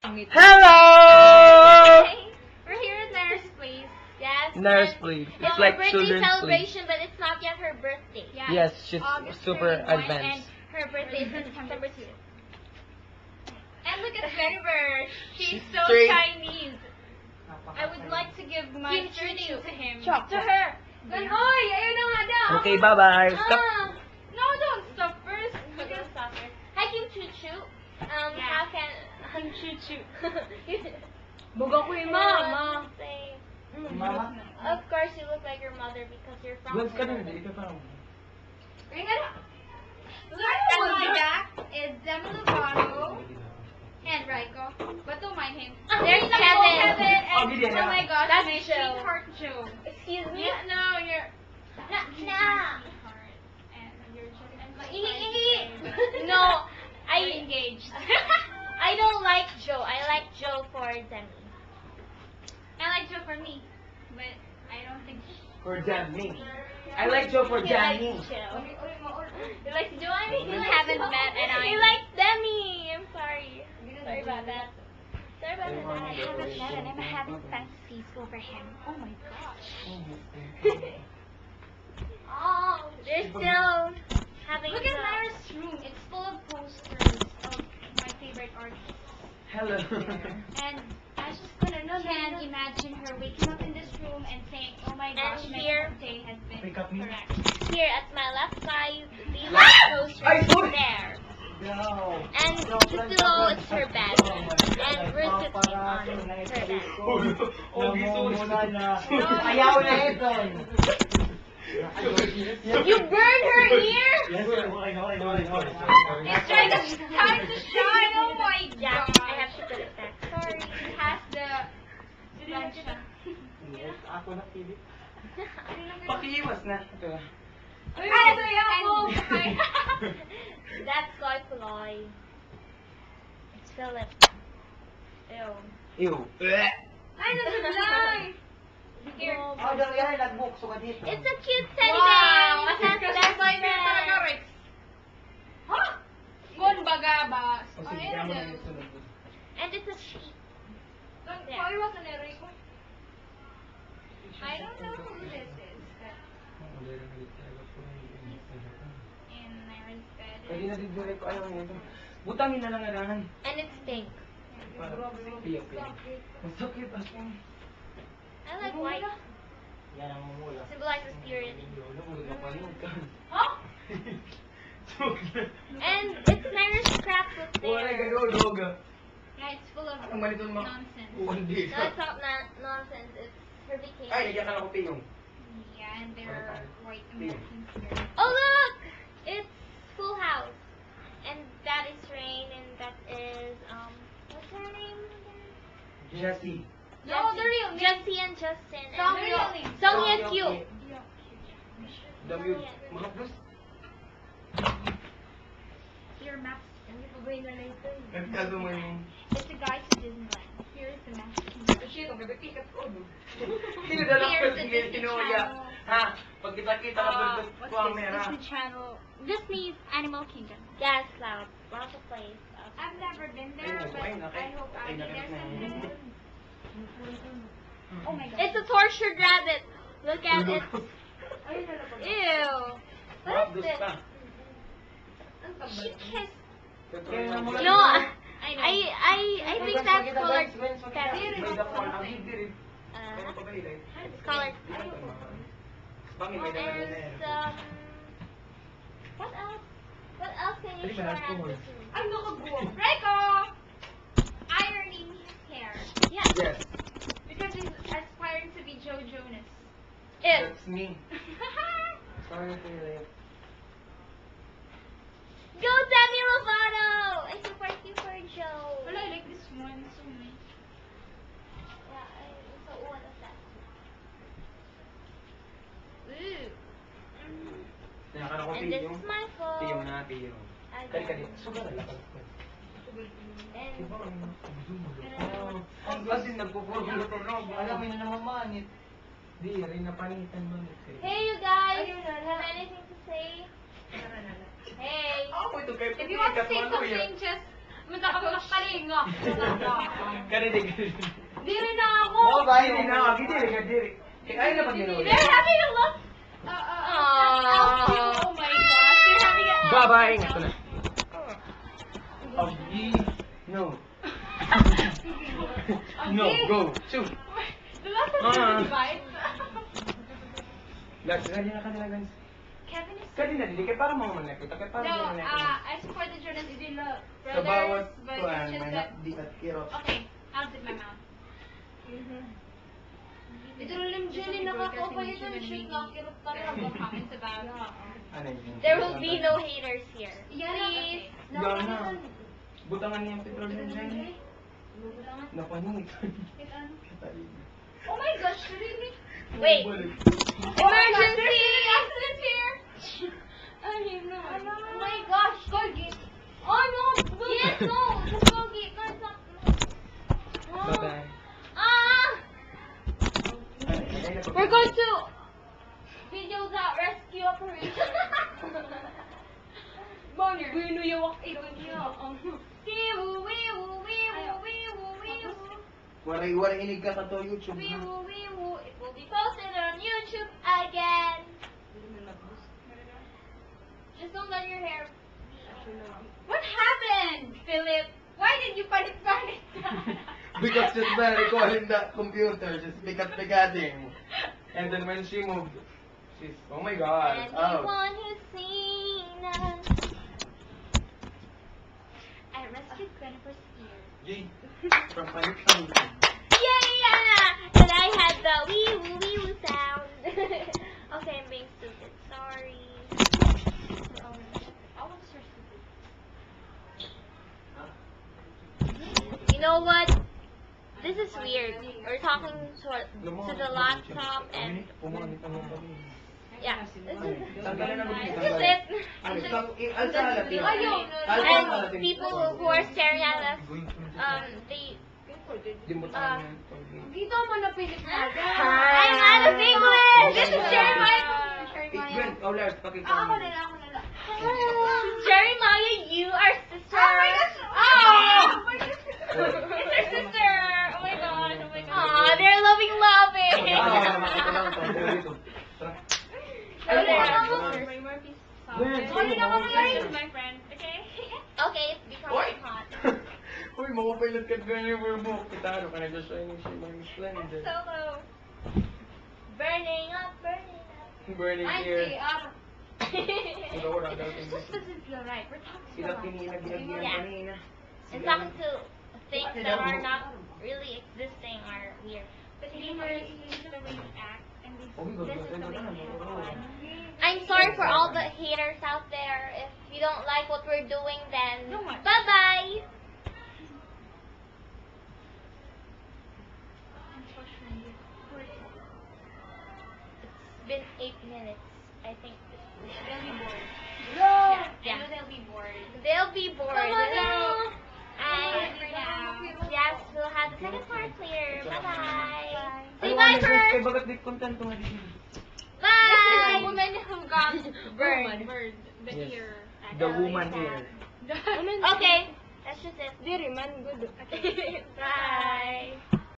Hello! Hi. We're here at Nurse Place. Yes. Nurse Place. It's It's like a birthday children's place. celebration, but it's not yet her birthday. Yeah. Yes, she's August super 31, advanced. And her birthday is September 2. And look at Jennifer. She's so Straight. Chinese. I would like to give my surname to him. To her. Oy, ayun na nga daw. Okay, bye-bye. Stop. No, don't stop first. Okay, don't stop first. Hi, Kim Choo Choo. How can... Kim Choo Choo. Buga ko yung mama. Say, Mama? of course, you look like your mother because you're from... Goods ka na, hindi ka pa. Ring ano? And my dad is Demi Lovato and Raiko. But don't mind him. There's Kevin. Oh, Gideon, Oh my gosh, that's my Joe. sweetheart Joe. Excuse me? Yeah, no, you're Nah. and you're just No, We're I engaged. I don't like Joe. I like Joe for Demi. I like Joe for me, but I don't think For Jamie. I like Joe for He likes Jamie. Joe. He likes Joe. I mean, We haven't met, and He I'm- likes Demi. I'm sorry. Sorry about that. Sorry about that. I haven't met, and I'm having fantasies over him. Oh my gosh. Oh, they're still having. Look at Myra's room. It's full of posters of my favorite artists. Hello. And I just can't imagine her waking up in this room and saying, "Oh my gosh, my here- birthday has been Wake up me. correct." Here at my left side, these Ah! posters Ay, sorry. there. No. And just below it's her bed. And we're sitting on her bed. Ayaw na ito. You burned her ear? Yes, It's trying to time to shine. Oh my Yeah, gosh. I have to put it back. Sorry. It has the plancha. Ako na, Philip. Pakiiwas na. Ito. Ay, ito yung That's Chloe Ploy. It's Philip. Ew. Ew. Ay, nagsablay. Here. No, Oh, dali yan, nagbukso ka dito. it's a cute teddy Wow. bear. Mas Kasi best my favorite talaga, friend. Rex. Ha? Gon baga ba? O sige, kaya mo na yung sunod. And it's a sheep. Yeah. Paiwasan ni Rico. I don't know who this is, but in Myra's bed. Pwede na din direct ko ayaw nito. Butangin na lang alahan. And it's pink. Piyok. Masakit ako. I like white. Yan ang mamula. Symbolizes purity. Huh? And it's Myra's scrapbook Wala there. ka dog. Yeah, it's full of Ang manito mo. nonsense. Uwandi No, it's not nonsense. It's her vacation. Ay, nagyan ka na ko piyong. Yeah, and there are white Americans here. Oh look! It's Full House. And that is Rain, and that is what's her name again? Jessie. No, the real name. Jessie and Justin. Song And real name. Song Ye Kyu. Dami yun. Mahapos. Your maps. Nagtago mo yung... It's a guide to Disneyland. Here is the map. Shit, ang nagkikat ko. Sinadala ko Here's the sa Disney kinuya. Channel. Ha? Pag kita-kita ka doon sa What's camera. this? Disney Channel. Disney's Animal Kingdom. Yes, loud. Lots of place. I've never been there, but I hope I'll be there someday. Oh my god. It's a tortured rabbit. Look at it. Ew. What is this? She kissed. No, I think that's colored pepper. It's colored. And what else? What else can you share at this room? Ang nakabuo. Rico! Ironing his hair. Yeah. Yes, Because he's aspiring to be Joe Jonas. Ew. that's me. Sorry for your Go Demi Lovato! I support you for Joe. Well, I like this one so much. Yeah, so what is that? Ooh. Nakakala ko And this tiyong. is my phone. Tiyong na, tiyong. I Kali kali. got- Sugar na lakad ko. And Ang kasi nagpupuro-puro no. Alam mo na namamanit. Di rin napanitan mo. hey, you guys, have anything to say? Hey. Ako ito kay If you want to say something, just Munta ka magpalingo. Kanidi. Di rin na ako. Oh, bahay din na. Diri. Ay, na pag They're having a look. Oh my gosh. They're having a... Bye-bye. Ito na. No. No, go. Shoot. The last one is divide. Kanina, guys. Kevin is Kanina, dili kay para mo man nakita kay para No, mo nakita. I support the Jordan Idila Sa bawat brothers, but kuan, it's just may that... di at kirot. Okay, I'll dip my mouth. Ito rin Jenny, nakakaupa nito. Shoot lang, kirot pa rin ako comments about. Ano yun? There will be no haters here. Please. Yan na. Butangan niya ang petrol niya dyan. Napaningit. Oh my gosh, really? Wait. Emergency! Accident here! Oh my gosh, Colgate. Oh no! Yes, no! The Colgate. No, it's not. No. Bye-bye. Ah! We're going to video the rescue operation. Boner. We know you walk in with you. Waray inig ka sa to YouTube. It will be posted on YouTube again. Just don't let your hair. What happened, Philip? Why did you panic? Because just by recalling the computer, just pikat-pikating. And then when she moved, she's, oh my god. Oh. Anyone who's seen us. I rescued Jennifer's ear. Yay. From Panic. Yeah! And I had the wee woo sound. Okay, I'm being stupid. Sorry. You know what? This is weird. We're talking to the laptop and yeah. This is it. And people who are staring at us, they Dito mo na pilit na. I'm out of English! This is Jeremiah! Ako na lang. Jeremiah, you are sister! Oh my gosh! Oh! It's her sister! Oh my god, oh my god. Aw, they're loving. My friend, okay? Okay, it's becoming hot. Uy, mapapilot ka ganyan yung mo. Kitaro ka na sa shining shimmering splendor. Solo. Burning up. Burning here. Ikaw wala daw This just doesn't feel right. We're talking Sila so much. pinina-ginagyan Yeah. kanina. And talking to things that are not really existing are weird. But haters, this is the way you act, and this is the way you have fun. I'm sorry for all the haters out there. If you don't like what we're doing, then No one. bye-bye. It's been 8 minutes. I think They'll be bored. Yeah. I know they'll be bored. they'll be bored. Hello. And For now. yes, we'll have the second part later. Bye-bye. Say Ay, bye wala, first. kay bagat di content nga dito. Bye. woman who got Bird. the Yes. ear. The woman here. Okay, that's just it. Diri man, good. Bye.